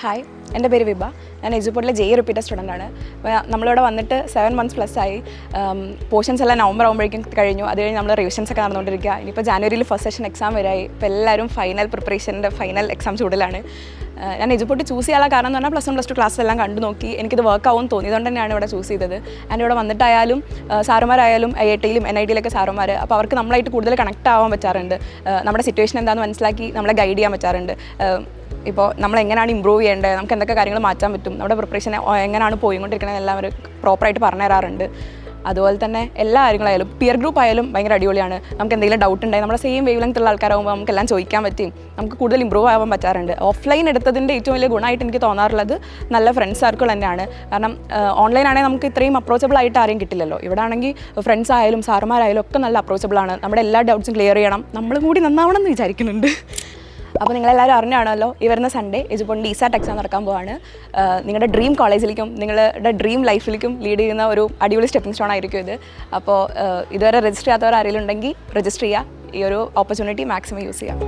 Hi, എൻ്റെ പേര് വിഭ. ഞാൻ എജുപോർട്ടിലെ JEE റിപ്പീറ്റർ സ്റ്റുഡൻ്റ് ആണ്. നമ്മളിവിടെ വന്നിട്ട് 7 months പ്ലസ് ആയി. പോർഷൻസ് എല്ലാം നവംബർ ആകുമ്പോഴേക്കും കഴിഞ്ഞു. അത് കഴിഞ്ഞ് നമ്മൾ റിവിഷൻസ് ഒക്കെ നടന്നുകൊണ്ടിരിക്കുക. ഇനിയിപ്പോൾ ജാനുവരിയിൽ ഫസ്റ്റ് സെഷൻ എക്സാം വരായി. ഇപ്പോൾ എല്ലാവരും ഫൈനൽ പ്രിപ്പറേഷൻ്റെ ഫൈനൽ എക്സാം ചൂടിലാണ്. ഞാൻ എജുപോർട്ട് ചൂസ് ചെയ്യാനുള്ള കാരണം എന്ന് പറഞ്ഞാൽ +1 +2 ക്ലാസ്സെല്ലാം കണ്ടു നോക്കി എനിക്കിത് വർക്ക് ആവും തോന്നിയതുകൊണ്ട് തന്നെയാണ് ഇവിടെ ചൂസ് ചെയ്തത്. ആൻഡ് ഇവിടെ വന്നിട്ടായാലും സാറുമാരായാലും IITയിലും NITയിലൊക്കെ സാറുമാർ, അപ്പോൾ അവർക്ക് നമ്മളായിട്ട് കൂടുതൽ കണക്ട് ആവാൻ പറ്റാറുണ്ട്. നമ്മുടെ സിറ്റുവേഷൻ എന്താണെന്ന് മനസ്സിലാക്കി നമ്മളെ ഗൈഡ് ചെയ്യാൻ പറ്റാറുണ്ട്. ഇപ്പോൾ നമ്മൾ എങ്ങനെയാണ് ഇമ്പ്രൂവ് ചെയ്യേണ്ടത്, നമുക്ക് എന്തൊക്കെ കാര്യങ്ങൾ മാറ്റാൻ പറ്റും, നമ്മുടെ പ്രിപ്പറേഷൻ എങ്ങനെയാണ് പോയിക്കൊണ്ടിരിക്കുന്നത് എല്ലാം അവർ പ്രോപ്പറായിട്ട് പറഞ്ഞു തരാറുണ്ട്. അതുപോലെ തന്നെ എല്ലാ കാര്യങ്ങളായാലും പിയർ ഗ്രൂപ്പ് ആയാലും ഭയങ്കര അടിപൊളിയാണ്. നമുക്ക് എന്തെങ്കിലും ഡൗട്ട് ഉണ്ടെങ്കിൽ നമ്മുടെ സെയിം വേവ് ലെങ്ത്തുള്ള ആൾക്കാരാകുമ്പോൾ നമുക്കെല്ലാം ചോദിക്കാൻ പറ്റും, നമുക്ക് കൂടുതൽ ഇമ്പ്രൂവ് ആവാൻ പറ്റാറുണ്ട്. ഓഫ്ലൈൻ എടുത്തതിൻ്റെ ഏറ്റവും വലിയ ഗുണമായിട്ട് എനിക്ക് തോന്നാറുള്ളത് നല്ല ഫ്രണ്ട്സ് സർക്കിൾ തന്നെയാണ്. കാരണം ഓൺലൈൻ ആണെങ്കിൽ നമുക്ക് ഇത്രയും അപ്രോച്ചബിൾ ആയിട്ട് ആരെയും കിട്ടില്ലല്ലോ. ഇവിടെ ആണെങ്കിൽ ഫ്രണ്ട്സ് ആയാലും സാറുമാരായാലും ഒക്കെ നല്ല അപ്രോച്ചബിൾ ആണ്. നമ്മുടെ എല്ലാ ഡൗട്ട്സും ക്ലിയർ ചെയ്യണം, നമ്മളും കൂടി നന്നാവണം എന്ന് വിചാരിക്കുന്നുണ്ട്. അപ്പോൾ നിങ്ങളെല്ലാവരും അറിഞ്ഞാണല്ലോ ഈ വരുന്ന സൺഡേ എജുപോർട്ടിൻ്റെ ESAT എക്സാം നടക്കാൻ പോവാണ്. നിങ്ങളുടെ ഡ്രീം കോളേജിലേക്കും നിങ്ങളുടെ ഡ്രീം ലൈഫിലേക്കും ലീഡ് ചെയ്യുന്ന ഒരു അടിപൊളി സ്റ്റെപ്പിംഗ് സ്റ്റോൺ ആയിരിക്കും ഇത്. അപ്പോൾ ഇതുവരെ രജിസ്റ്റർ ചെയ്യാത്തവർ ആരെങ്കിലും ഉണ്ടെങ്കിൽ രജിസ്റ്റർ ചെയ്യുക. ഈ ഒരു ഓപ്പർച്യൂണിറ്റി മാക്സിമം യൂസ് ചെയ്യാം.